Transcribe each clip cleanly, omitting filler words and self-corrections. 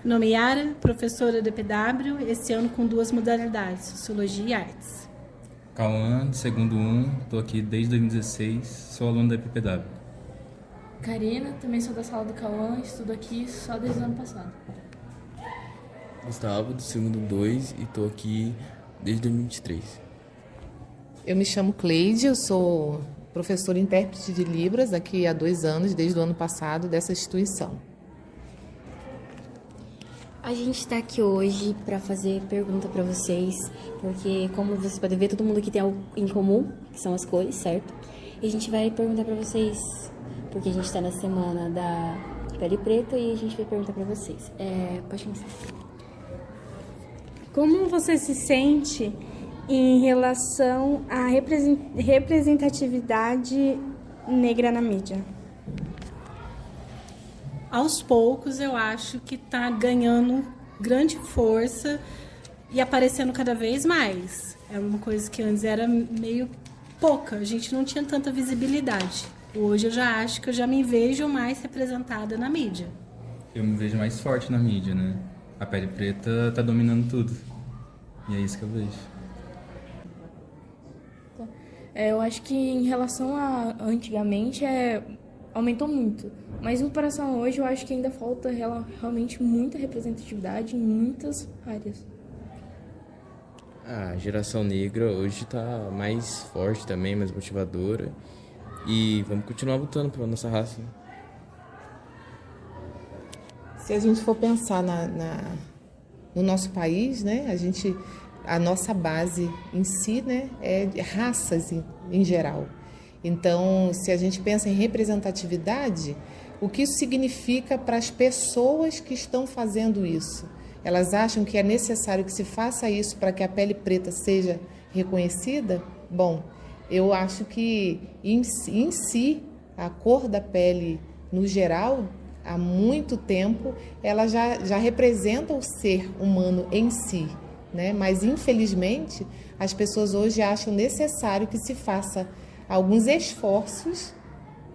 Meu nome é Yara, professora do EPW, esse ano com 2 modalidades, Sociologia e Artes. Cauã, do segundo 1, estou aqui desde 2016, sou aluno da EPW. Karina, também sou da sala do Cauã, estudo aqui só desde o ano passado. Gustavo, do segundo 2, e estou aqui desde 2023. Eu me chamo Cleide, eu sou professora e intérprete de Libras aqui há 2 anos, desde o ano passado, dessa instituição. A gente está aqui hoje para fazer pergunta para vocês, porque como vocês podem ver, todo mundo aqui tem algo em comum, que são as cores, certo? E a gente vai perguntar para vocês, porque a gente está na semana da pele preta e a gente vai perguntar para vocês. Pode começar. Como você se sente em relação à representatividade negra na mídia? Aos poucos, eu acho que está ganhando grande força e aparecendo cada vez mais. É uma coisa que antes era meio pouca, a gente não tinha tanta visibilidade. Hoje eu já acho que eu já me vejo mais representada na mídia. Eu me vejo mais forte na mídia, né? A pele preta tá dominando tudo. E é isso que eu vejo. Eu acho que em relação a antigamente, aumentou muito. Mas em comparação a hoje, eu acho que ainda falta realmente muita representatividade em muitas áreas. A geração negra hoje está mais forte também, mais motivadora. E vamos continuar lutando pela nossa raça. Se a gente for pensar no nosso país, né, a nossa base em si, né, é raças em geral. Então, se a gente pensa em representatividade, o que isso significa para as pessoas que estão fazendo isso? Elas acham que é necessário que se faça isso para que a pele preta seja reconhecida? Bom, eu acho que em si, a cor da pele no geral, há muito tempo, ela já representa o ser humano em si, né? Mas infelizmente as pessoas hoje acham necessário que se faça alguns esforços,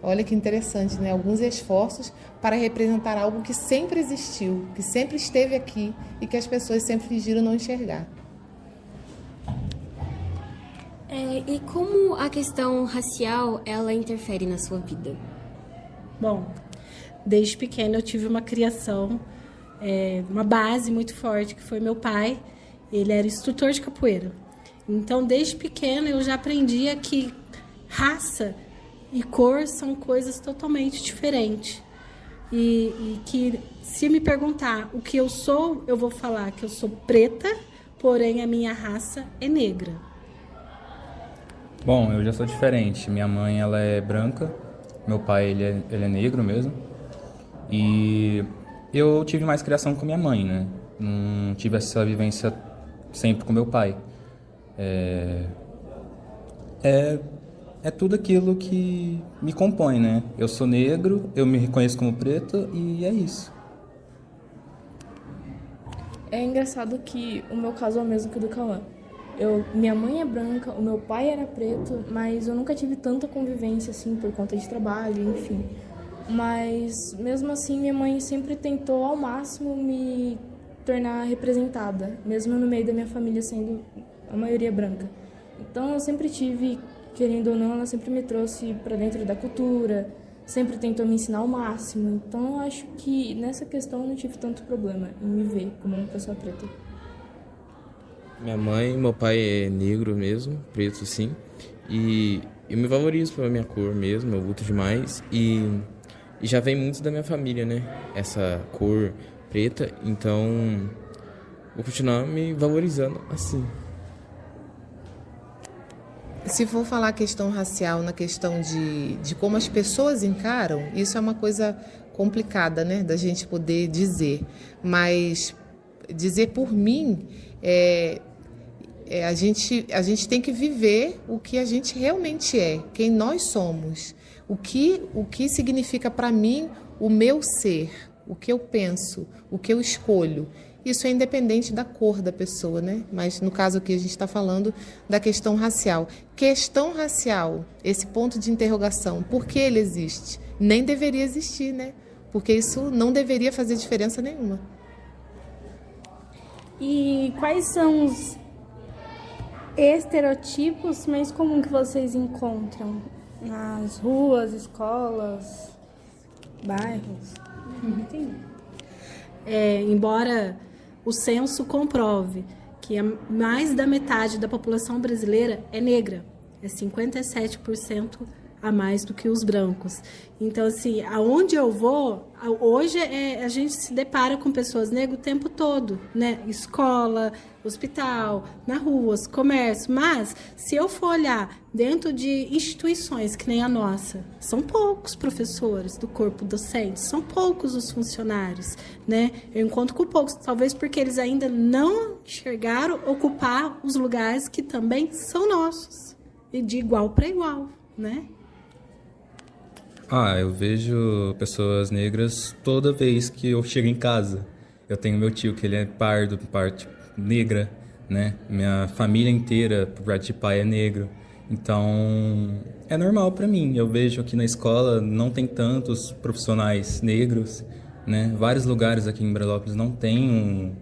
olha que interessante, né? Alguns esforços para representar algo que sempre existiu, que sempre esteve aqui e que as pessoas sempre fingiram não enxergar. E como a questão racial, ela interfere na sua vida? Bom, desde pequena eu tive uma criação, uma base muito forte, que foi meu pai. Ele era instrutor de capoeira. Então, desde pequena eu já aprendia que raça e cor são coisas totalmente diferentes. E que se me perguntar o que eu sou, eu vou falar que eu sou preta, porém a minha raça é negra. Bom, eu já sou diferente. Minha mãe, ela é branca, meu pai, ele é negro mesmo. E eu tive mais criação com minha mãe, né? Não tive essa vivência sempre com meu pai. É tudo aquilo que me compõe, né? Eu sou negro, eu me reconheço como preto e é isso. É engraçado que o meu caso é o mesmo que o do Cauã. Minha mãe é branca, o meu pai era preto, mas eu nunca tive tanta convivência assim por conta de trabalho, enfim. Mas mesmo assim minha mãe sempre tentou ao máximo me tornar representada, mesmo no meio da minha família sendo a maioria branca. Então eu sempre tive, querendo ou não, ela sempre me trouxe para dentro da cultura, sempre tentou me ensinar ao máximo. Então eu acho que nessa questão eu não tive tanto problema em me ver como uma pessoa preta. Minha mãe e meu pai é negro mesmo, preto sim. E eu me valorizo pela minha cor mesmo, eu luto demais. E já vem muito da minha família, né? Essa cor preta, então vou continuar me valorizando assim. Se for falar a questão racial na questão de como as pessoas encaram, isso é uma coisa complicada, né, da gente poder dizer. Mas dizer por mim, a gente tem que viver o que a gente realmente é, quem nós somos, o que significa para mim o meu ser, o que eu penso, o que eu escolho. Isso é independente da cor da pessoa, né? Mas no caso aqui a gente está falando da questão racial. Questão racial, esse ponto de interrogação, por que ele existe? Nem deveria existir, né? Porque isso não deveria fazer diferença nenhuma. E quais são os estereotipos mais comuns que vocês encontram nas ruas, escolas, bairros? Entendi. Embora o censo comprove que mais da metade da população brasileira é negra, é 57% a mais do que os brancos. Então, assim, aonde eu vou, hoje a gente se depara com pessoas negras o tempo todo, né? Escola, hospital, na ruas, comércio. Mas, se eu for olhar dentro de instituições que nem a nossa, são poucos professores do corpo docente, são poucos os funcionários, né? Eu encontro com poucos, talvez porque eles ainda não enxergaram ocupar os lugares que também são nossos, e de igual para igual, né? Eu vejo pessoas negras toda vez que eu chego em casa. Eu tenho meu tio, que ele é pardo, parte negra, né? Minha família inteira, por parte de pai, é negro. Então, é normal para mim. Eu vejo aqui na escola não tem tantos profissionais negros, né? Vários lugares aqui em Brasópolis não tem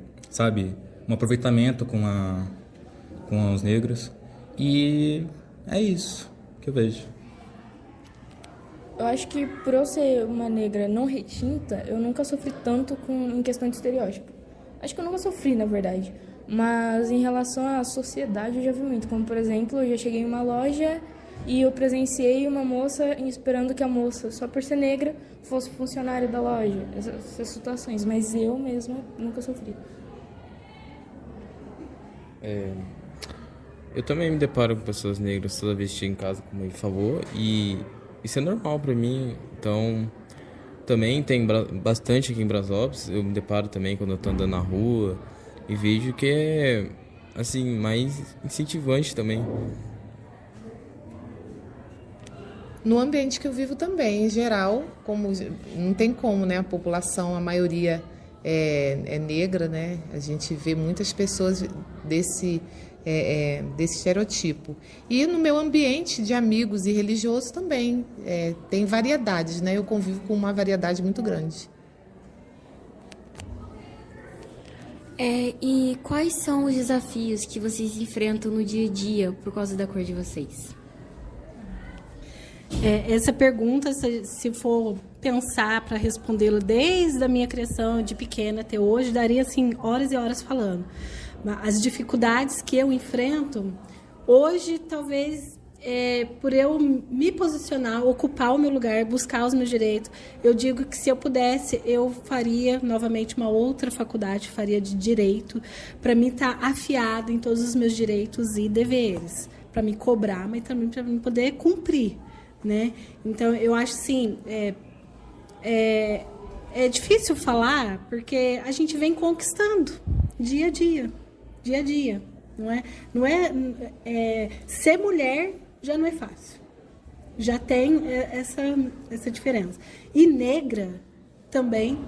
um aproveitamento com os negros. E é isso que eu vejo. Eu acho que por eu ser uma negra não retinta, eu nunca sofri tanto em questão de estereótipo. Acho que eu nunca sofri, na verdade. Mas em relação à sociedade, eu já vi muito. Como, por exemplo, eu já cheguei em uma loja e eu presenciei uma moça esperando que a moça, só por ser negra, fosse funcionária da loja. Essas situações. Mas eu mesma nunca sofri. Eu também me deparo com pessoas negras toda vez que chego em casa, como ele falou, e isso é normal pra mim. Então, também tem bastante aqui em Brasópolis. Eu me deparo também quando eu tô andando na rua e vejo que é, assim, mais incentivante também. No ambiente que eu vivo também, em geral, como não tem como, né? A população, a maioria é negra, né? A gente vê muitas pessoas desse estereotipo. E no meu ambiente de amigos e religiosos também tem variedades, né? Eu convivo com uma variedade muito grande. E quais são os desafios que vocês enfrentam no dia a dia por causa da cor de vocês? Essa pergunta, se for pensar para respondê-la desde a minha criação de pequena até hoje, daria assim horas e horas falando. As dificuldades que eu enfrento hoje, talvez por eu me posicionar, ocupar o meu lugar, buscar os meus direitos, eu digo que se eu pudesse, eu faria novamente uma outra faculdade, faria de direito, para mim estar afiado em todos os meus direitos e deveres, para me cobrar, mas também para mim poder cumprir, né? Então, eu acho assim, é difícil falar, porque a gente vem conquistando dia a dia, não é ser mulher já não é fácil, já tem essa diferença, e negra também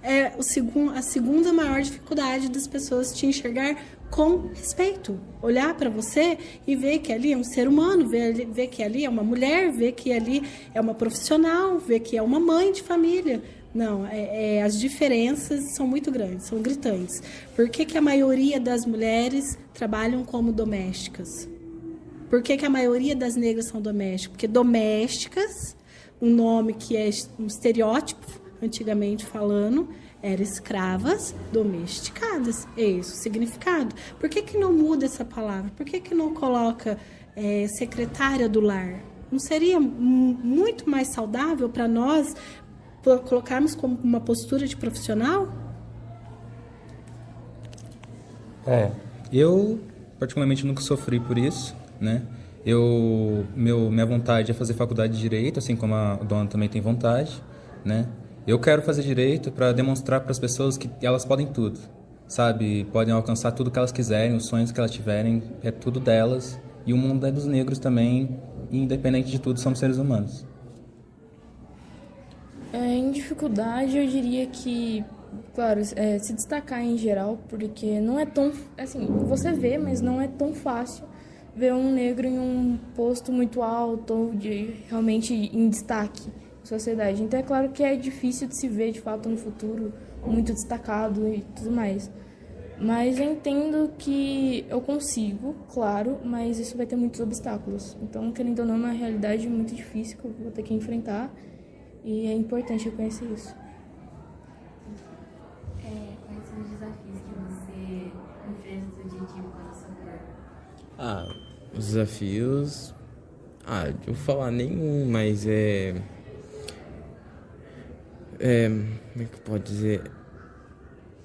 é a segunda maior dificuldade das pessoas te enxergar com respeito, olhar para você e ver que ali é um ser humano, ver que ali é uma mulher, ver que ali é uma profissional, ver que é uma mãe de família. Não, as diferenças são muito grandes, são gritantes. Por que a maioria das mulheres trabalham como domésticas? Por que a maioria das negras são domésticas? Porque domésticas, um nome que é um estereótipo, antigamente falando, eram escravas domesticadas. É esse o significado. Por que não muda essa palavra? Por que não coloca secretária do lar? Não seria muito mais saudável para nós colocarmos como uma postura de profissional? Eu particularmente nunca sofri por isso, né? Minha vontade é fazer faculdade de Direito, assim como a dona também tem vontade, né? Eu quero fazer Direito para demonstrar para as pessoas que elas podem tudo, sabe? Podem alcançar tudo que elas quiserem, os sonhos que elas tiverem, é tudo delas. E o mundo é dos negros também, e independente de tudo, somos seres humanos. Em dificuldade, eu diria que, claro, se destacar em geral, porque não é tão... Assim, você vê, mas não é tão fácil ver um negro em um posto muito alto ou realmente em destaque na sociedade. Então, é claro que é difícil de se ver, de fato, no futuro, muito destacado e tudo mais. Mas eu entendo que eu consigo, claro, mas isso vai ter muitos obstáculos. Então, querendo ou não, é uma realidade muito difícil que eu vou ter que enfrentar e é importante eu conhecer isso. Quais são os desafios que você enfrenta no dia a dia com a sua cor? Os desafios... eu vou falar nenhum, mas como é que pode dizer?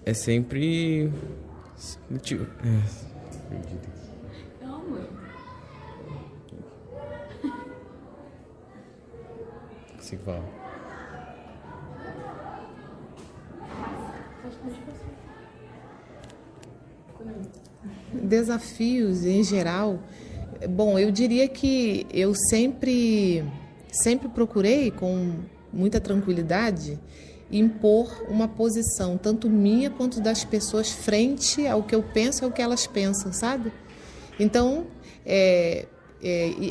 É sempre... Não, amor. Consigo falar. Desafios em geral. Bom, eu diria que eu sempre procurei, com muita tranquilidade, impor uma posição, tanto minha quanto das pessoas, frente ao que eu penso e ao que elas pensam, sabe? Então,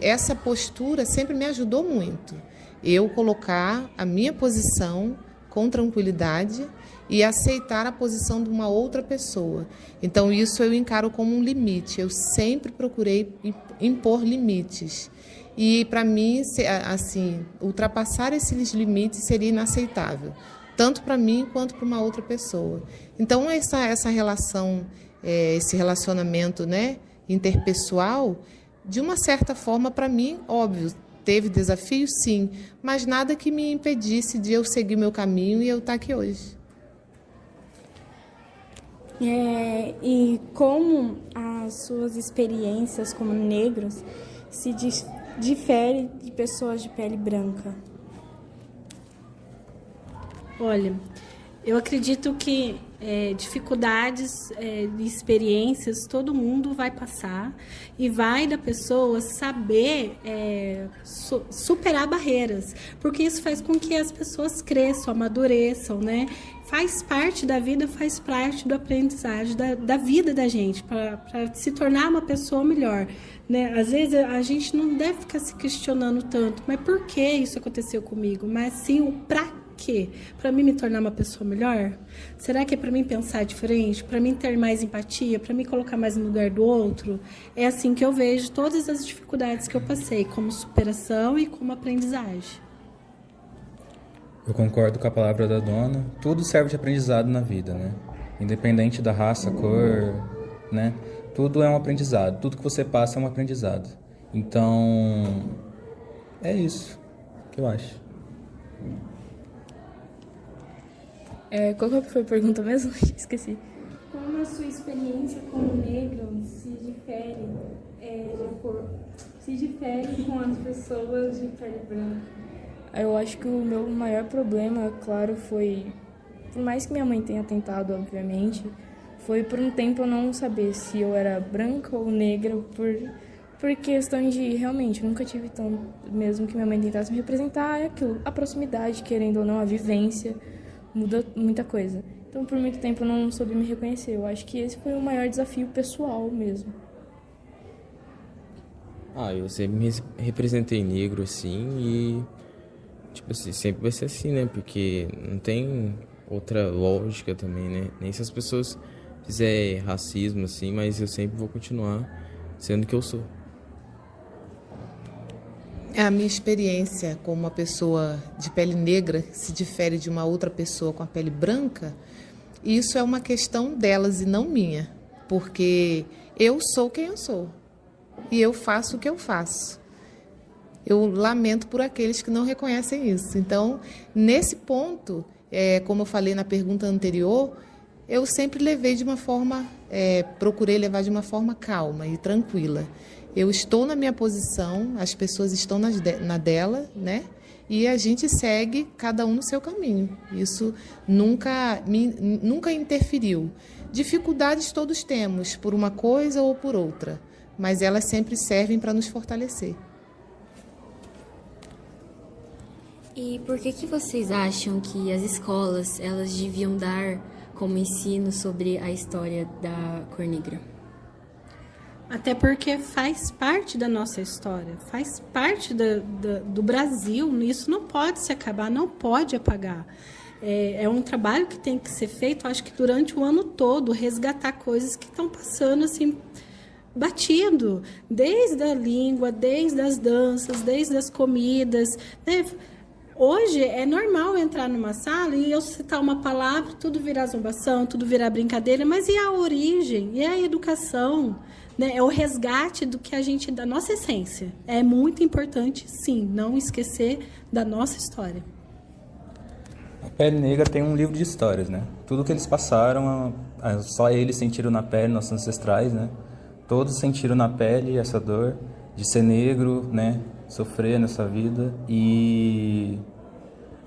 essa postura sempre me ajudou muito. Eu colocar a minha posição com tranquilidade e aceitar a posição de uma outra pessoa. Então, isso eu encaro como um limite. Eu sempre procurei impor limites. E, para mim, assim, ultrapassar esses limites seria inaceitável, tanto para mim quanto para uma outra pessoa. Então, essa relação, esse relacionamento, né, interpessoal, de uma certa forma, para mim, óbvio, teve desafios, sim, mas nada que me impedisse de eu seguir meu caminho e eu estar aqui hoje. E como as suas experiências como negros se diferem de pessoas de pele branca? Olha, eu acredito que dificuldades e experiências todo mundo vai passar e vai da pessoa saber superar barreiras, porque isso faz com que as pessoas cresçam, amadureçam, né? Faz parte da vida, faz parte do aprendizagem da vida da gente, para se tornar uma pessoa melhor, né? Às vezes a gente não deve ficar se questionando tanto, mas por que isso aconteceu comigo? Mas sim o pra quê? Para mim me tornar uma pessoa melhor? Será que é para mim pensar diferente? Para mim ter mais empatia? Para mim colocar mais no lugar do outro? É assim que eu vejo todas as dificuldades que eu passei, como superação e como aprendizagem. Eu concordo com a palavra da dona. Tudo serve de aprendizado na vida, né? Independente da raça, cor, né? Tudo é um aprendizado. Tudo que você passa é um aprendizado. Então, é isso que eu acho. Qual que foi a pergunta mesmo? Esqueci. Como a sua experiência como negro se difere com as pessoas de pele branca? Eu acho que o meu maior problema, claro, foi... Por mais que minha mãe tenha tentado, obviamente, foi por um tempo eu não saber se eu era branca ou negra, por questão de, realmente, nunca tive tão... Mesmo que minha mãe tentasse me representar, é aquilo, a proximidade, querendo ou não, a vivência, muda muita coisa. Então, por muito tempo eu não soube me reconhecer. Eu acho que esse foi o maior desafio pessoal mesmo. Eu sempre me representei negro, assim, e... Tipo assim, sempre vai ser assim, né? Porque não tem outra lógica também, né? Nem se as pessoas fizerem racismo, assim, mas eu sempre vou continuar sendo o que eu sou. A minha experiência como uma pessoa de pele negra se difere de uma outra pessoa com a pele branca, isso é uma questão delas e não minha. Porque eu sou quem eu sou. E eu faço o que eu faço. Eu lamento por aqueles que não reconhecem isso. Então, nesse ponto, como eu falei na pergunta anterior, eu sempre levei de uma forma, procurei levar de uma forma calma e tranquila. Eu estou na minha posição, as pessoas estão na dela, né? E a gente segue cada um no seu caminho. Isso nunca interferiu. Dificuldades todos temos, por uma coisa ou por outra, mas elas sempre servem para nos fortalecer. E por que vocês acham que as escolas elas deviam dar como ensino sobre a história da cor negra? Até porque faz parte da nossa história, faz parte do Brasil, isso não pode se acabar, não pode apagar. É um trabalho que tem que ser feito, acho que durante o ano todo, resgatar coisas que estão passando assim, batido, desde a língua, desde as danças, desde as comidas, né? Hoje é normal entrar numa sala e eu citar uma palavra, tudo virar zombação, tudo virar brincadeira, mas e a origem? E a educação? Né? É o resgate do que a gente, da nossa essência. É muito importante, sim, não esquecer da nossa história. A Pele Negra tem um livro de histórias, né? Tudo que eles passaram, só eles sentiram na pele, nossos ancestrais, né? Todos sentiram na pele essa dor de ser negro, né? Sofrer nessa vida. E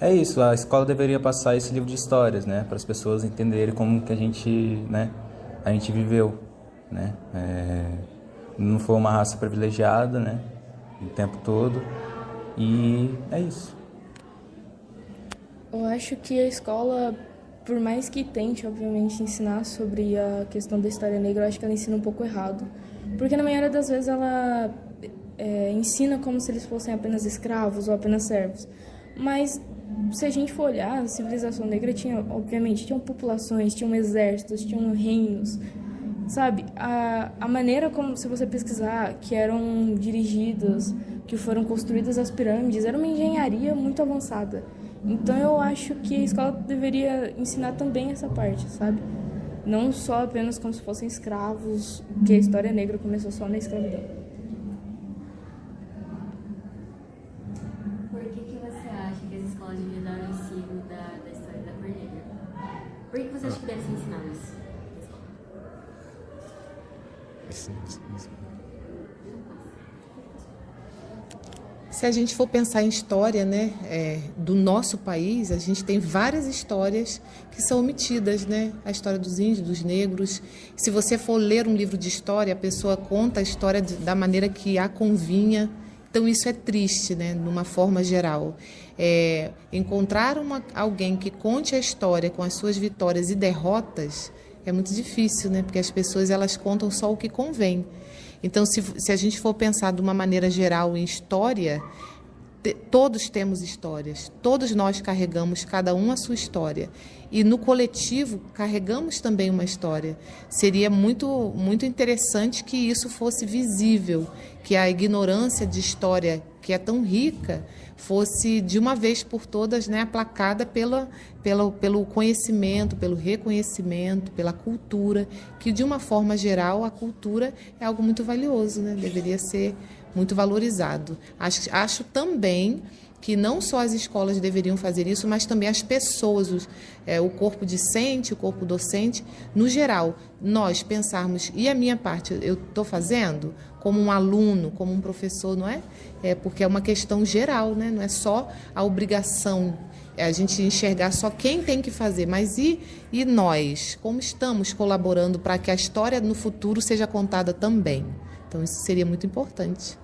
é isso, a escola deveria passar esse livro de histórias, né? Para as pessoas entenderem como que a gente, né? A gente viveu, né? Não foi uma raça privilegiada, né? O tempo todo. E é isso. Eu acho que a escola, por mais que tente, obviamente, ensinar sobre a questão da história negra, eu acho que ela ensina um pouco errado. Porque na maioria das vezes ela ensina como se eles fossem apenas escravos ou apenas servos. Mas se a gente for olhar, a civilização negra tinha populações, tinham exércitos, tinham reinos, sabe? A maneira como, se você pesquisar, que eram dirigidas, que foram construídas as pirâmides, era uma engenharia muito avançada. Então eu acho que a escola deveria ensinar também essa parte, sabe? Não só apenas como se fossem escravos, que a história negra começou só na escravidão. Por que você acha que as escolas deviam dar o ensino da história da cor negra? Por que você acha que deve ser ensinado isso na escola? Se a gente for pensar em história, né, do nosso país, a gente tem várias histórias que são omitidas, né? A história dos índios, dos negros. Se você for ler um livro de história, a pessoa conta a história da maneira que a convinha. Então, isso é triste, né, de uma forma geral. Encontrar alguém que conte a história com as suas vitórias e derrotas é muito difícil, né? Porque as pessoas elas contam só o que convém. Então, se a gente for pensar de uma maneira geral em história, todos temos histórias, todos nós carregamos cada um a sua história. E no coletivo, carregamos também uma história. Seria muito, muito interessante que isso fosse visível, que a ignorância de história, que é tão rica, fosse de uma vez por todas, né, aplacada pelo conhecimento, pelo reconhecimento, pela cultura, que de uma forma geral a cultura é algo muito valioso, né? Deveria ser muito valorizado. Acho também que não só as escolas deveriam fazer isso, mas também as pessoas, o corpo discente, o corpo docente, no geral, nós pensarmos, e a minha parte eu estou fazendo como um aluno, como um professor, não é? Porque é uma questão geral, né? Não é só a obrigação, a gente enxergar só quem tem que fazer, mas e nós? Como estamos colaborando para que a história no futuro seja contada também? Então, isso seria muito importante.